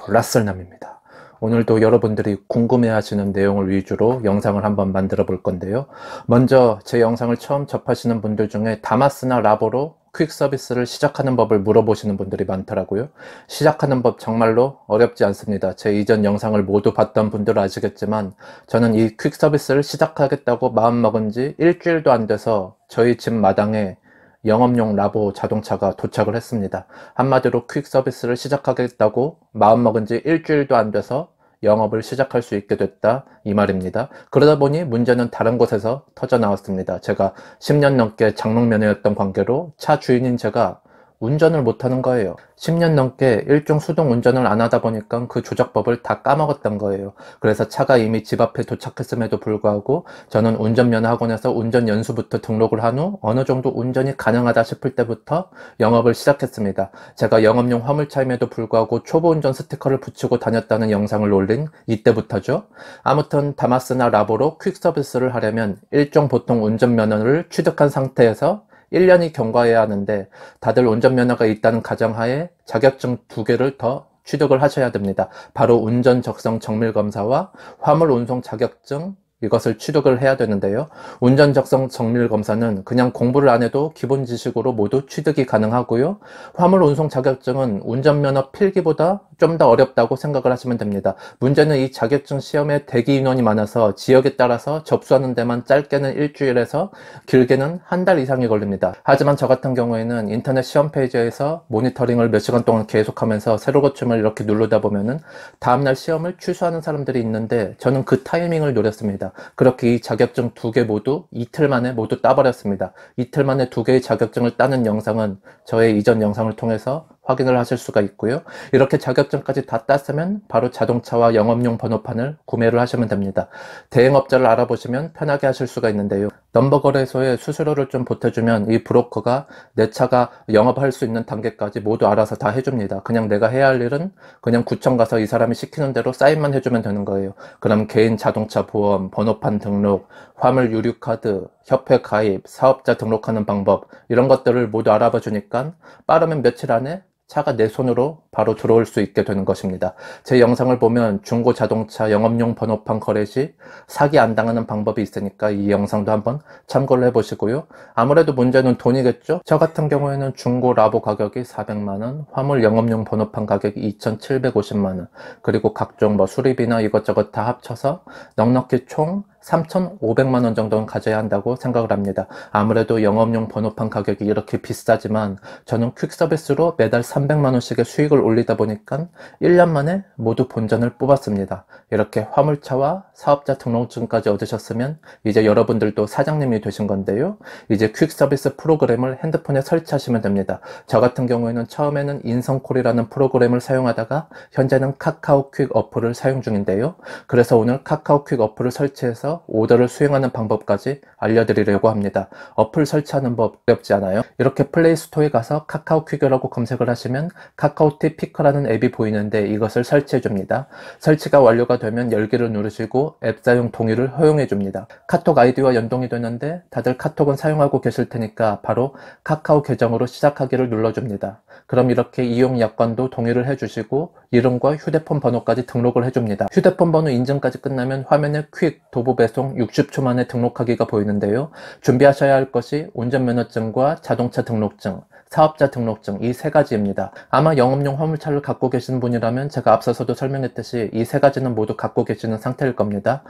라슬남입니다. 오늘도 여러분들이 궁금해하시는 내용을 위주로 영상을 한번 만들어 볼 건데요. 먼저 제 영상을 처음 접하시는 분들 중에 다마스나 라보로 퀵 서비스를 시작하는 법을 물어보시는 분들이 많더라고요. 시작하는 법 정말로 어렵지 않습니다. 제 이전 영상을 모두 봤던 분들은 아시겠지만 저는 이 퀵 서비스를 시작하겠다고 마음먹은 지 일주일도 안 돼서 저희 집 마당에 영업용 라보 자동차가 도착을 했습니다. 한마디로 퀵 서비스를 시작하겠다고 마음먹은 지 일주일도 안 돼서 영업을 시작할 수 있게 됐다, 이 말입니다. 그러다 보니 문제는 다른 곳에서 터져 나왔습니다. 제가 10년 넘게 장롱면허였던 관계로 차 주인인 제가 운전을 못하는 거예요. 10년 넘게 일종 수동 운전을 안 하다 보니까 그 조작법을 다 까먹었던 거예요. 그래서 차가 이미 집 앞에 도착했음에도 불구하고 저는 운전면허 학원에서 운전 연수부터 등록을 한 후 어느 정도 운전이 가능하다 싶을 때부터 영업을 시작했습니다. 제가 영업용 화물차임에도 불구하고 초보 운전 스티커를 붙이고 다녔다는 영상을 올린 이때부터죠. 아무튼 다마스나 라보로 퀵 서비스를 하려면 일종 보통 운전면허를 취득한 상태에서 1년이 경과해야 하는데 다들 운전면허가 있다는 가정하에 자격증 2개를 더 취득을 하셔야 됩니다. 바로 운전 적성 정밀검사와 화물 운송 자격증, 이것을 취득을 해야 되는데요. 운전 적성 정밀 검사는 그냥 공부를 안 해도 기본 지식으로 모두 취득이 가능하고요. 화물 운송 자격증은 운전면허 필기보다 좀 더 어렵다고 생각을 하시면 됩니다. 문제는 이 자격증 시험에 대기 인원이 많아서 지역에 따라서 접수하는 데만 짧게는 일주일에서 길게는 한 달 이상이 걸립니다. 하지만 저 같은 경우에는 인터넷 시험 페이지에서 모니터링을 몇 시간 동안 계속하면서 세로 고침을 이렇게 누르다 보면은 다음날 시험을 취소하는 사람들이 있는데 저는 그 타이밍을 노렸습니다. 그렇게 이 자격증 2개 모두 이틀 만에 모두 따버렸습니다. 이틀 만에 2개의 자격증을 따는 영상은 저의 이전 영상을 통해서 확인을 하실 수가 있고요. 이렇게 자격증까지 다 땄으면 바로 자동차와 영업용 번호판을 구매를 하시면 됩니다. 대행업자를 알아보시면 편하게 하실 수가 있는데요. 넘버거래소에 수수료를 좀 보태주면 이 브로커가 내 차가 영업할 수 있는 단계까지 모두 알아서 다 해줍니다. 그냥 내가 해야 할 일은 그냥 구청 가서 이 사람이 시키는 대로 사인만 해주면 되는 거예요. 그럼 개인 자동차 보험, 번호판 등록, 화물 유류카드, 협회 가입, 사업자 등록하는 방법, 이런 것들을 모두 알아봐 주니까 빠르면 며칠 안에 차가 내 손으로 바로 들어올 수 있게 되는 것입니다. 제 영상을 보면 중고 자동차 영업용 번호판 거래 시 사기 안 당하는 방법이 있으니까 이 영상도 한번 참고를 해보시고요. 아무래도 문제는 돈이겠죠? 저 같은 경우에는 중고 라보 가격이 400만원, 화물 영업용 번호판 가격이 2,750만원, 그리고 각종 수리비나 이것저것 다 합쳐서 넉넉히 총 3,500만원 정도는 가져야 한다고 생각을 합니다. 아무래도 영업용 번호판 가격이 이렇게 비싸지만 저는 퀵 서비스로 매달 300만원씩의 수익을 올리다 보니까 1년 만에 모두 본전을 뽑았습니다. 이렇게 화물차와 사업자 등록증까지 얻으셨으면 이제 여러분들도 사장님이 되신 건데요. 이제 퀵 서비스 프로그램을 핸드폰에 설치하시면 됩니다. 저 같은 경우에는 처음에는 인성콜이라는 프로그램을 사용하다가 현재는 카카오 퀵 어플을 사용 중인데요. 그래서 오늘 카카오 퀵 어플을 설치해서 오더를 수행하는 방법까지 알려드리려고 합니다. 어플 설치하는 법 어렵지 않아요? 이렇게 플레이 스토어에 가서 카카오 퀵이라고 검색을 하시면 카카오티 피커라는 앱이 보이는데 이것을 설치해 줍니다. 설치가 완료가 되면 열기를 누르시고 앱 사용 동의를 허용해 줍니다. 카톡 아이디와 연동이 되는데 다들 카톡은 사용하고 계실 테니까 바로 카카오 계정으로 시작하기를 눌러줍니다. 그럼 이렇게 이용 약관도 동의를 해주시고 이름과 휴대폰 번호까지 등록을 해줍니다. 휴대폰 번호 인증까지 끝나면 화면에 퀵 도보 배송 60초 만에 등록하기가 보이는데요. 준비하셔야 할 것이 운전면허증과 자동차 등록증, 사업자 등록증, 이 3가지입니다. 아마 영업용 화물차를 갖고 계신 분이라면 제가 앞서서도 설명했듯이 이 3가지는 모두 갖고 계시는 상태일 겁니다.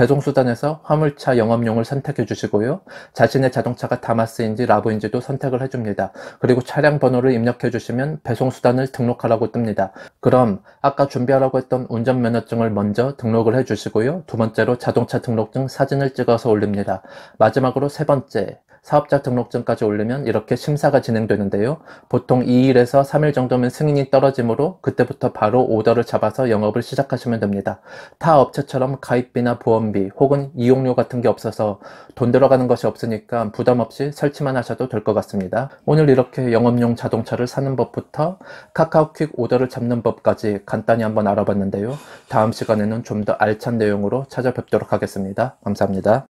배송수단에서 화물차 영업용을 선택해 주시고요. 자신의 자동차가 다마스인지 라보인지도 선택을 해줍니다. 그리고 차량 번호를 입력해 주시면 배송수단을 등록하라고 뜹니다. 그럼 아까 준비하라고 했던 운전면허증을 먼저 등록을 해 주시고요. 두 번째로 자동차 등록증 사진을 찍어서 올립니다. 마지막으로 3번째, 사업자 등록증까지 올리면 이렇게 심사가 진행되는데요. 보통 2일에서 3일 정도면 승인이 떨어지므로 그때부터 바로 오더를 잡아서 영업을 시작하시면 됩니다. 타 업체처럼 가입비나 보험비 혹은 이용료 같은 게 없어서 돈 들어가는 것이 없으니까 부담 없이 설치만 하셔도 될 것 같습니다. 오늘 이렇게 영업용 자동차를 사는 법부터 카카오 퀵 오더를 잡는 법까지 간단히 한번 알아봤는데요. 다음 시간에는 좀 더 알찬 내용으로 찾아뵙도록 하겠습니다. 감사합니다.